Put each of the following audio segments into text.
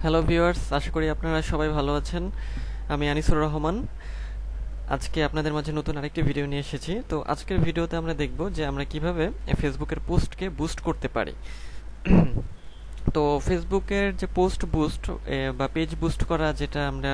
Hello viewers, আশা করি আপনারা সবাই ভালো আছেন। আমি আনিসুর রহমান। আজকে আপনাদের মাঝে নতুন আরেকটি ভিডিও নিয়ে এসেছি। তো আজকের ভিডিওতে আমরা দেখব যে আমরা কিভাবে ফেসবুকের পোস্টকে বুস্ট করতে পারি। তো ফেসবুকের যে পোস্ট বুস্ট বা পেজ বুস্ট করা, যেটা আমরা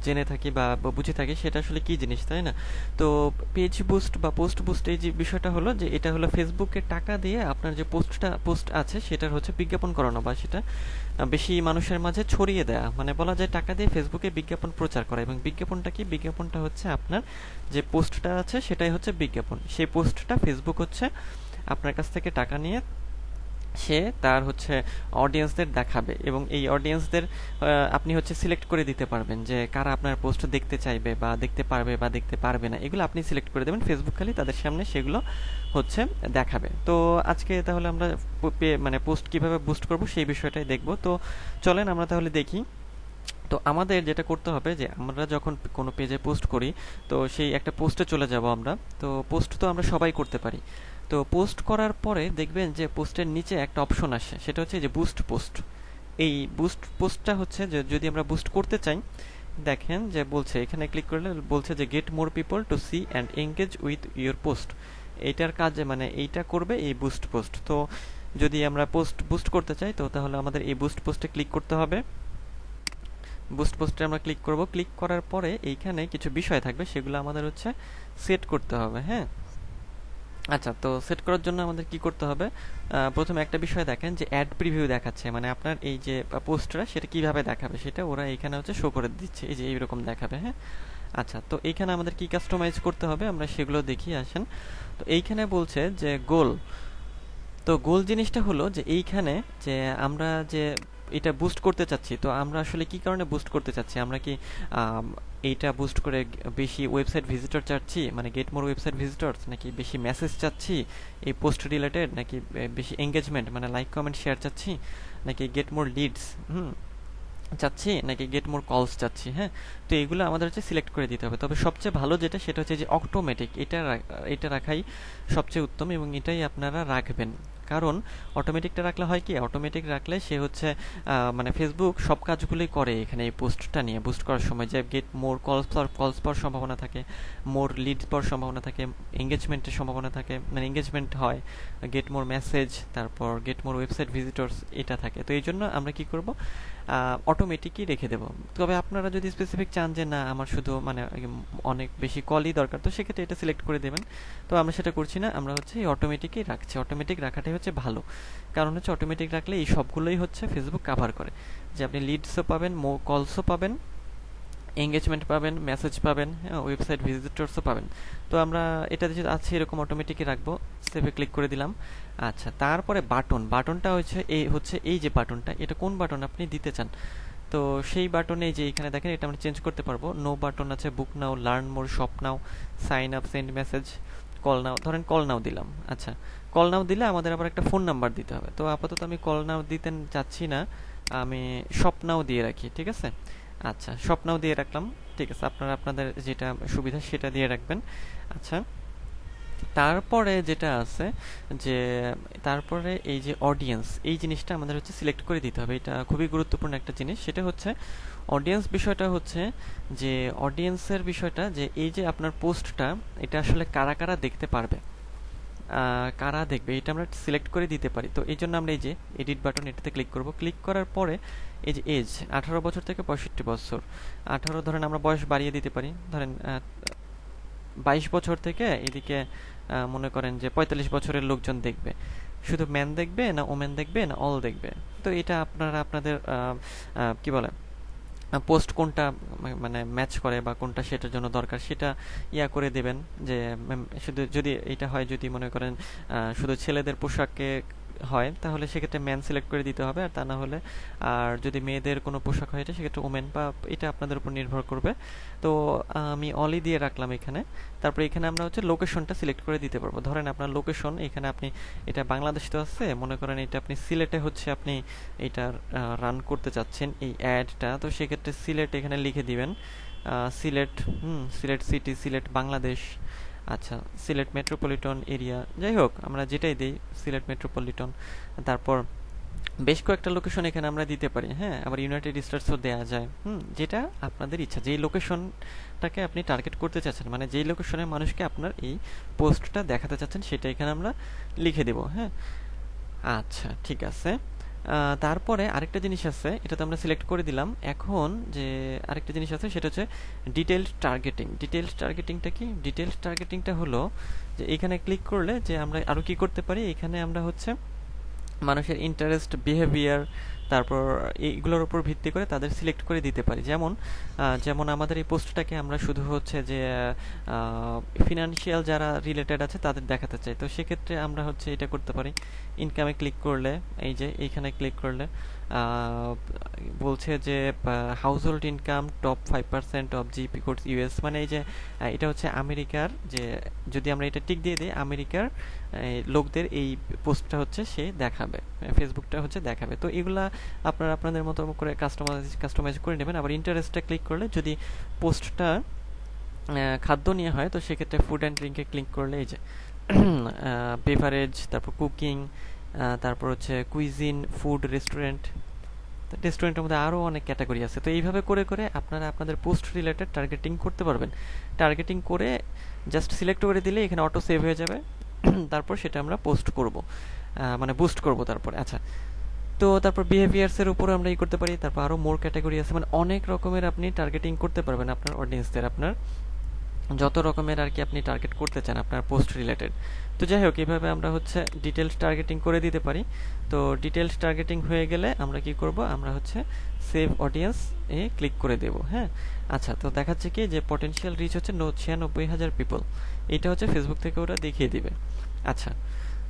জেনে থাকি বা বুঝে থাকি, সেটা আসলে কি জিনিস, তাই না? তো পেজ বুস্ট বা পোস্ট বুস্ট, এই যে বিষয়টা হলো যে এটা হলো ফেসবুকে টাকা দিয়ে আপনার যে পোস্ট আছে সেটার হচ্ছে বিজ্ঞাপন করানো, বা সেটা বেশি মানুষের মাঝে ছড়িয়ে দেয়া, মানে বলা যায় টাকা দিয়ে ফেসবুকে বিজ্ঞাপন প্রচার করা। এবং বিজ্ঞাপনটা কি? বিজ্ঞাপনটা হচ্ছে আপনার যে পোস্টটা আছে সেটাই হচ্ছে বিজ্ঞাপন। সেই পোস্টটা ফেসবুক হচ্ছে আপনার কাছ থেকে টাকা নিয়ে সে তার হচ্ছে অডিয়েন্সদের দেখাবে, এবং এই অডিয়েন্সদের আপনি হচ্ছে সিলেক্ট করে দিতে পারবেন যে কারা আপনার পোস্ট দেখতে চাইবে বা দেখতে পারবে বা দেখতে পারবে না। এগুলো আপনি সিলেক্ট করে দেবেন, ফেসবুক খালি তাদের সামনে সেগুলো হচ্ছে দেখাবে। তো আজকে তাহলে আমরা মানে পোস্ট কিভাবে বুস্ট করব সেই বিষয়টাই দেখব। তো চলেন আমরা তাহলে দেখি। তো আমাদের যেটা করতে হবে যে আমরা যখন কোনো পেজে পোস্ট করি, তো সেই একটা পোস্টে চলে যাব আমরা। তো পোস্ট তো আমরা সবাই করতে পারি। তো পোস্ট করার পরে দেখবেন যে পোস্টের নিচে একটা অপশন আসে, সেটা হচ্ছে যে বুস্ট পোস্ট। এই বুস্ট পোস্টটা হচ্ছে যে যদি আমরা বুস্ট করতে চাই, দেখেন যে বলছে, এখানে ক্লিক করলে বলছে যে get more people to see and engage with your post. এইটার কাজে মানে এইটা করবে এই বুস্ট পোস্ট। তো যদি আমরা পোস্ট বুস্ট করতে চাই, তো তাহলে আমাদের এই বুস্ট পোস্টে ক্লিক করতে হবে। বুস্ট পোস্টে আমরা ক্লিক করব। ক্লিক করার পরে এইখানে কিছু বিষয় থাকবে, সেগুলো আমাদের হচ্ছে সেট করতে হবে। হ্যাঁ, আচ্ছা, তো সেট করার জন্য আমাদের কি করতে হবে? প্রথমে একটা বিষয় দেখেন যে অ্যাড প্রিভিউ দেখাচ্ছে, মানে আপনার এই যে পোস্টটা সেটা কিভাবে দেখাবে সেটা ওরা এখানে হচ্ছে শো করে দিচ্ছে, এই যে এইরকম দেখাবে। হ্যাঁ, আচ্ছা, তো এইখানে আমাদের কি কাস্টমাইজ করতে হবে আমরা সেগুলো দেখি, আসেন। তো এইখানে বলছে যে গোল। তো গোল জিনিসটা হলো যে এইখানে যে আমরা যে এটা বুস্ট করতে চাচ্ছি, তো আমরা আসলে কি কারণে বুস্ট করতে চাচ্ছি? আমরা কি আম, এইটা বুস্ট করে বেশি ওয়েবসাইট ভিজিটর চাচ্ছি, মানে গেট মোর ওয়েবসাইট ভিজিটরস, নাকি বেশি মেসেজ চাচ্ছি এই পোস্ট রিলেটেড, নাকি বেশি এঙ্গেজমেন্ট মানে লাইক কমেন্ট শেয়ার চাচ্ছি, নাকি গেট মোর লিডস চাচ্ছি, নাকি গেট মোর কলস চাচ্ছি? হ্যাঁ, তো এগুলো আমাদের হচ্ছে সিলেক্ট করে দিতে হবে। তবে সবচেয়ে ভালো যেটা সেটা হচ্ছে যে অটোমেটিক, এটা রাখাই সবচেয়ে উত্তম, এবং এটাই আপনারা রাখবেন। কারণ অটোমেটিকটা রাখলে হয় কি, অটোমেটিক রাখলে সে হচ্ছে মানে ফেসবুক সব কাজগুলোই করে এখানে এই পোস্টটা নিয়ে বুস্ট করার সময়, যে গেট মোর কলস পাওয়ার সম্ভাবনা থাকে, মোর লিডস পাওয়ার সম্ভাবনা থাকে, এঙ্গেজমেন্টের সম্ভাবনা থাকে, মানে এঙ্গেজমেন্ট হয়, গেট মোর মেসেজ, তারপর গেট মোর ওয়েবসাইট ভিজিটর্স, এটা থাকে। তো এই জন্য আমরা কি করব, অটোমেটিকই রেখে দেব। তবে আপনারা যদি স্পেসিফিক চান যে না আমার শুধু মানে অনেক বেশি কলই দরকার, তো সেক্ষেত্রে এটা সিলেক্ট করে দেবেন। তো আমরা সেটা করছি না, আমরা হচ্ছে এই অটোমেটিকই রাখছি। অটোমেটিক রাখাটাই হচ্ছে ভালো, কারণ হচ্ছে অটোমেটিক রাখলে এই সবগুলোই হচ্ছে ফেসবুক কাভার করে, যে আপনি লিডসও পাবেন, কলসও পাবেন, এঙ্গেজমেন্ট পাবেন, মেসেজ পাবেন, হ্যাঁ, ওয়েবসাইট ভিজিটরসও পাবেন। তো আমরা এটা যে আছে এরকম অটোমেটিকই রাখবো। সেভে ক্লিক করে দিলাম। আচ্ছা, তারপরে বাটনটা হচ্ছে এই যে বাটনটা, এটা কোন বাটন আপনি দিতে চান? তো সেই বাটনে যে এখানে দেখেন, এটা আমরা চেঞ্জ করতে পারবো। নো বাটন আছে, book now, learn more, shop now, sign up, send message, call now. ধরেন কল নাও দিলাম। আচ্ছা, কল নাও দিলে আমাদের আবার একটা ফোন নাম্বার দিতে হবে। তো আপাতত আমি কল নাও দিতে চাচ্ছি না, আমি শপ নাও দিয়ে রাখি, ঠিক আছে? আচ্ছা, শপ নাও দিয়ে রাখলাম। ঠিক আছে, আপনারা আপনাদের যেটা সুবিধা সেটা দিয়ে রাখবেন। আচ্ছা, তারপরে যেটা আছে যে তারপরে এই যে অডিয়েন্স, এই জিনিসটা আমাদের হচ্ছে সিলেক্ট করে দিতে হবে। এটা খুবই গুরুত্বপূর্ণ একটা জিনিস। সেটা হচ্ছে অডিয়েন্স বিষয়টা হচ্ছে যে অডিয়েন্সের বিষয়টা, যে এই যে আপনার পোস্টটা এটা আসলে কারা কারা দেখতে পারবে, কারা দেখবে, এটা আমরা সিলেক্ট করে দিতে পারি। তো এই জন্য আমরা এই যে এডিট বাটন, এটাতে ক্লিক করব। ক্লিক করার পরে এই যে এজ 18 বছর থেকে 65 বছর, 18 ধরেন আমরা বয়স বাড়িয়ে দিতে পারি, ধরেন 22 বছর থেকে এদিকে মনে করেন যে 45 বছরের লোকজন দেখবে। শুধু ম্যান দেখবে, না ওমেন দেখবে, না অল দেখবে? তো এটা আপনারা আপনাদের কি বলে পোস্ট কোনটা মানে ম্যাচ করে বা কোনটা সেটার জন্য দরকার সেটা করে দেবেন। যে শুধু যদি এটা হয়, যদি মনে করেন শুধু ছেলেদের পোশাকে হয়, তাহলে সেক্ষেত্রে ম্যান সিলেক্ট করে দিতে হবে। আর তা না হলে, আর যদি মেয়েদের কোনো পোশাক হয়, এটা সেক্ষেত্রে ওমেন, বা এটা আপনাদের উপর নির্ভর করবে। তো আমি অলি দিয়ে রাখলাম এখানে। তারপরে এখানে আমরা হচ্ছে লোকেশনটা সিলেক্ট করে দিতে পারবো। ধরেন আপনার লোকেশন এখানে, আপনি এটা বাংলাদেশে তো আছে, মনে করেন এটা আপনি সিলেটে হচ্ছে আপনি এটা রান করতে চাচ্ছেন এই অ্যাডটা, তো সেক্ষেত্রে সিলেট এখানে লিখে দিবেন। সিলেট, সিলেট সিটি, সিলেট বাংলাদেশ। আচ্ছা, সিলেট মেট্রোপলিটন এরিয়া, যাই হোক আমরা যেটাই দিই, সিলেট মেট্রোপলিটন। তারপর বেশ কয়েকটা লোকেশন এখানে আমরা দিতে পারি। হ্যাঁ, আবার ইউনাইটেড স্টেটসও দেওয়া যায়। যেটা আপনাদের ইচ্ছা, যেই লোকেশনটাকে আপনি টার্গেট করতে চাচ্ছেন, মানে যেই লোকেশনের মানুষকে আপনার এই পোস্টটা দেখাতে চাচ্ছেন, সেটা এখানে আমরা লিখে দেব। হ্যাঁ, আচ্ছা, ঠিক আছে। তারপরে আরেকটা জিনিস আছে, এটা তো আমরা সিলেক্ট করে দিলাম। এখন যে আরেকটা জিনিস আছে সেটা হচ্ছে ডিটেইলড টার্গেটিং। ডিটেইলড টার্গেটিংটা কি? ডিটেইলড টার্গেটিংটা হলো যে এখানে ক্লিক করলে যে আমরা আরো কি করতে পারি, এখানে আমরা হচ্ছে মানুষের ইন্টারেস্ট, বিহেভিয়ার, তারপর এইগুলোর উপর ভিত্তি করে তাদের সিলেক্ট করে দিতে পারি। যেমন আমাদের এই পোস্টটাকে আমরা শুধু হচ্ছে যে ফিনান্সিয়াল যারা রিলেটেড আছে তাদের দেখাতে চাই, তো সেক্ষেত্রে আমরা হচ্ছে এটা করতে পারি। ইনকামে ক্লিক করলে, এই যে এইখানে ক্লিক করলে বলছে যে house hold income top 5% of GP codes US, মানে এই যে এটা হচ্ছে আমেরিকার, যে যদি আমরা এটা টিক দিয়ে দিই আমেরিকার লোকদের এই পোস্টটা হচ্ছে সে দেখাবে, ফেসবুকটা হচ্ছে দেখাবে। তো এগুলা আপনারা আপনাদের মতো করে কাস্টমাইজ করে নেবেন। আবার ইন্টারেস্টটা ক্লিক করলে যদি পোস্টটা খাদ্য নিয়ে হয়, তো সেক্ষেত্রে ফুড অ্যান্ড ড্রিঙ্কে ক্লিক করলে এই যে বেভারেজ, তারপর কুকিং, তারপর হচ্ছে কুইজিন, ফুড, রেস্টুরেন্টের মধ্যে আরও অনেক ক্যাটাগরি আছে। তো এইভাবে করে করে আপনারা আপনাদের পোস্ট রিলেটেড টার্গেটিং করতে পারবেন। টার্গেটিং করে জাস্ট সিলেক্ট করে দিলে এখানে অটো সেভ হয়ে যাবে। তারপর সেটা আমরা পোস্ট করব, মানে বুস্ট করব তারপরে। আচ্ছা, তো তারপর বিহেভিয়ার্সের উপর আমরা ই করতে পারি। তারপর আরও মোর ক্যাটাগরি আছে, মানে অনেক রকমের আপনি টার্গেটিং করতে পারবেন আপনার অডিয়েন্সদের, আপনার যত রকমের আর কি আপনি টার্গেট করতে চান আপনার পোস্ট রিলেটেড। তো যাই হোক, এইভাবে আমরা হচ্ছে ডিটেলস টার্গেটিং করে দিতে পারি। তো ডিটেলস টার্গেটিং হয়ে গেলে আমরা কি করব, আমরা হচ্ছে সেভ অডিয়েন্স এ ক্লিক করে দেব। হ্যাঁ, আচ্ছা, তো দেখাচ্ছে কি যে পটেনশিয়াল রিচ হচ্ছে 96,000 পিপল, এটা হচ্ছে ফেসবুক থেকে ওরা দেখিয়ে দিবে। আচ্ছা,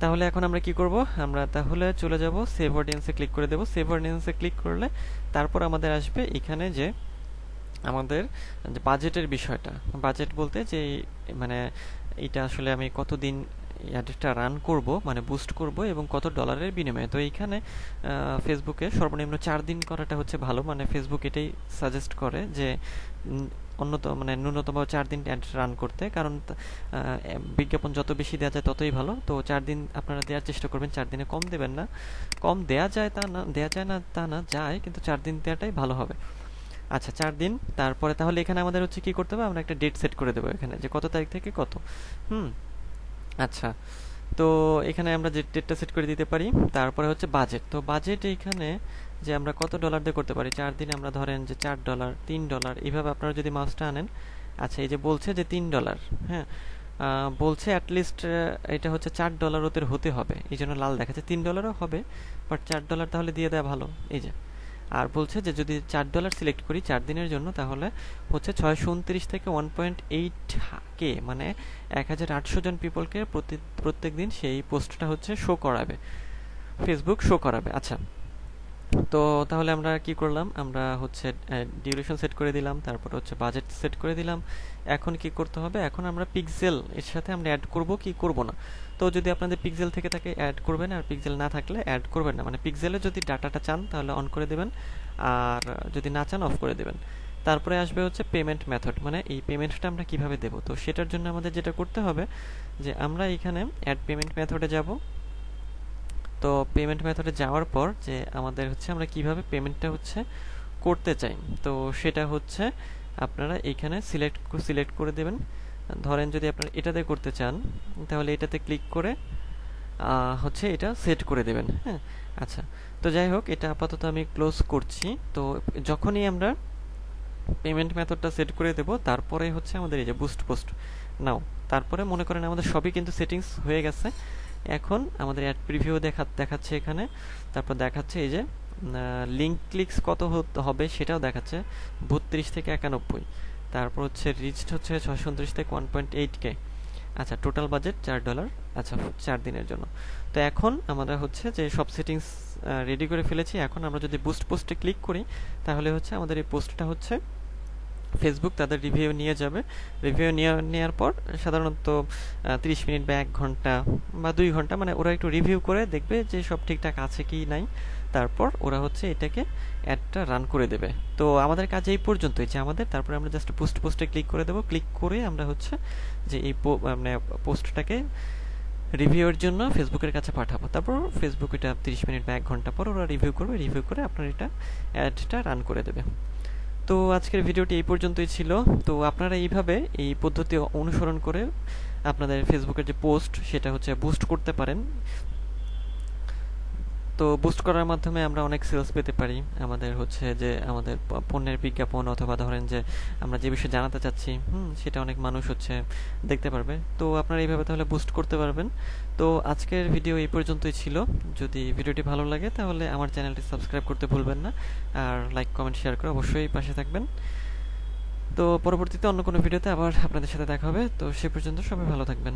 তাহলে এখন আমরা কি করব, আমরা তাহলে চলে যাব সেভ অডিয়েন্সে ক্লিক করে দেব। সেভ অডিয়েন্সে ক্লিক করলে তারপর আমাদের আসবে এখানে যে আমাদের যে বাজেটের বিষয়টা। বাজেট বলতে যে মানে এটা আসলে আমি কতদিন অ্যাডটা রান করব, মানে বুস্ট করব, এবং কত ডলারের বিনিময়ে। তো এইখানে ফেসবুকে সর্বনিম্ন 4 দিন করাটা হচ্ছে ভালো, মানে ফেসবুক এটাই সাজেস্ট করে যে মানে ন্যূনতম 4 দিন অ্যাড রান করতে, কারণ বিজ্ঞাপন যত বেশি দেওয়া যায় ততই ভালো। তো 4 দিন আপনারা দেওয়ার চেষ্টা করবেন, 4 দিনে কম দেবেন না। কম দেওয়া যায় তা না যায়, কিন্তু 4 দিন দেওয়াটাই ভালো হবে। আচ্ছা, 4 দিন। তারপরে তাহলে এখানে আমাদের হচ্ছে কি করতে হবে, আমরা একটা ডেট সেট করে দেবো এখানে, যে কত তারিখ থেকে কত। আচ্ছা, তো এখানে আমরা যে ডেটটা সেট করে দিতে পারি। তারপরে হচ্ছে বাজেট। তো বাজেট এইখানে যে আমরা কত ডলার দিয়ে করতে পারি, 4 দিনে আমরা ধরেন যে $4, $3, এইভাবে আপনারা যদি মাউসটা আনেন। আচ্ছা, এই যে বলছে যে $3, হ্যাঁ, বলছে অ্যাটলিস্ট এটা হচ্ছে $4 ওদের হতে হবে, এই জন্য লাল দেখাচ্ছে। $3ও হবে, বাট $4 তাহলে দিয়ে দেওয়া ভালো। এই যে, আর বলছে যে যদি $4 সিলেক্ট করি 4 দিনের জন্য, তাহলে হচ্ছে 629 থেকে 1.8K, মানে 1800 জন পিপলকে প্রত্যেক দিন সেই পোস্টটা হচ্ছে শো করাবে, ফেসবুক শো করাবে। আচ্ছা, তো তাহলে আমরা কি করলাম, আমরা হচ্ছে ডিউরেশন সেট করে দিলাম, তারপর হচ্ছে বাজেট সেট করে দিলাম। এখন কি করতে হবে, এখন আমরা পিক্সেল এর সাথে আমরা অ্যাড করব কি করব না। তো যদি আপনাদের পিক্সেল থেকে থাকে অ্যাড করবেন, আর পিক্সেল না থাকলে অ্যাড করবেন না। মানে পিক্সেলে যদি ডাটাটা চান তাহলে অন করে দেবেন, আর যদি না চান অফ করে দেবেন। তারপরে আসবে হচ্ছে পেমেন্ট মেথড, মানে এই পেমেন্টটা আমরা কিভাবে দেব। তো সেটার জন্য আমাদের যেটা করতে হবে, যে আমরা এখানে অ্যাড পেমেন্ট মেথডে যাব। তো পেমেন্ট মেথডে যাওয়ার পর যে আমাদের হচ্ছে আমরা কিভাবে পেমেন্টটা হচ্ছে করতে চাই, তো সেটা হচ্ছে আপনারা এখানে সিলেক্ট করে দেবেন। ধরেন যদি আপনারা এটাতে করতে চান, তাহলে এটাতে ক্লিক করে হচ্ছে এটা সেট করে দেবেন। হ্যাঁ, আচ্ছা, তো যাই হোক, এটা আপাতত আমি ক্লোজ করছি। তো যখনই আমরা পেমেন্ট মেথডটা সেট করে দেব, তারপরে হচ্ছে আমাদের এই যে বুস্ট পোস্ট নাও, তারপরে মনে করেন আমাদের সবই কিন্তু সেটিংস হয়ে গেছে। এখন আমাদের অ্যাড প্রিভিউ দেখাচ্ছে এখানে, তারপর দেখাচ্ছে এই যে লিঙ্ক ক্লিকস কত হবে সেটাও দেখাচ্ছে, 32 থেকে 91। তারপর হচ্ছে রিচড হচ্ছে 629 থেকে 1.8K। আচ্ছা, টোটাল বাজেট $4। আচ্ছা, 4 দিনের জন্য। তো এখন আমরা হচ্ছে যে সব সেটিংস রেডি করে ফেলেছি। এখন আমরা যদি বুস্ট পোস্টে ক্লিক করি, তাহলে হচ্ছে আমাদের এই পোস্টটা হচ্ছে ফেসবুক তাদের রিভিউ নিয়ে যাবে। রিভিউ নেওয়ার পর সাধারণত 30 মিনিট বা 1 ঘন্টা বা 2 ঘন্টা, মানে ওরা একটু রিভিউ করে দেখবে যে সব ঠিকঠাক আছে কি নাই, তারপর ওরা হচ্ছে এটাকে অ্যাডটা রান করে দেবে। তো আমাদের কাজ এই পর্যন্তই, যে আমাদের তারপরে আমরা জাস্ট পোস্টে ক্লিক করে দেবো। ক্লিক করে আমরা হচ্ছে যে এই মানে পোস্টটাকে রিভিউয়ের জন্য ফেসবুকের কাছে পাঠাবো। তারপর ফেসবুক এটা 30 মিনিট বা 1 ঘন্টা পর ওরা রিভিউ করবে, রিভিউ করে আপনার এটা অ্যাডটা রান করে দেবে। তো আজকের ভিডিওটি এই পর্যন্তই ছিল। তো আপনারা এইভাবে এই পদ্ধতি অনুসরণ করে আপনাদের ফেসবুকের যে পোস্ট সেটা হচ্ছে বুস্ট করতে পারেন। তো বুস্ট করার মাধ্যমে আমরা অনেক সেলস পেতে পারি। আমাদের হচ্ছে যে আমাদের পণ্যের বিজ্ঞাপন অথবা ধরেন যে আমরা যে বিষয়ে জানাতে চাচ্ছি সেটা অনেক মানুষ হচ্ছে দেখতে পারবে। তো আপনারা এইভাবে তাহলে বুস্ট করতে পারবেন। তো আজকের ভিডিও এই পর্যন্তই ছিল। যদি ভিডিওটি ভালো লাগে তাহলে আমার চ্যানেলটি সাবস্ক্রাইব করতে ভুলবেন না, আর লাইক কমেন্ট শেয়ার করে অবশ্যই পাশে থাকবেন। তো পরবর্তীতে অন্য কোনো ভিডিওতে আবার আপনাদের সাথে দেখা হবে। তো সে পর্যন্ত সবাই ভালো থাকবেন।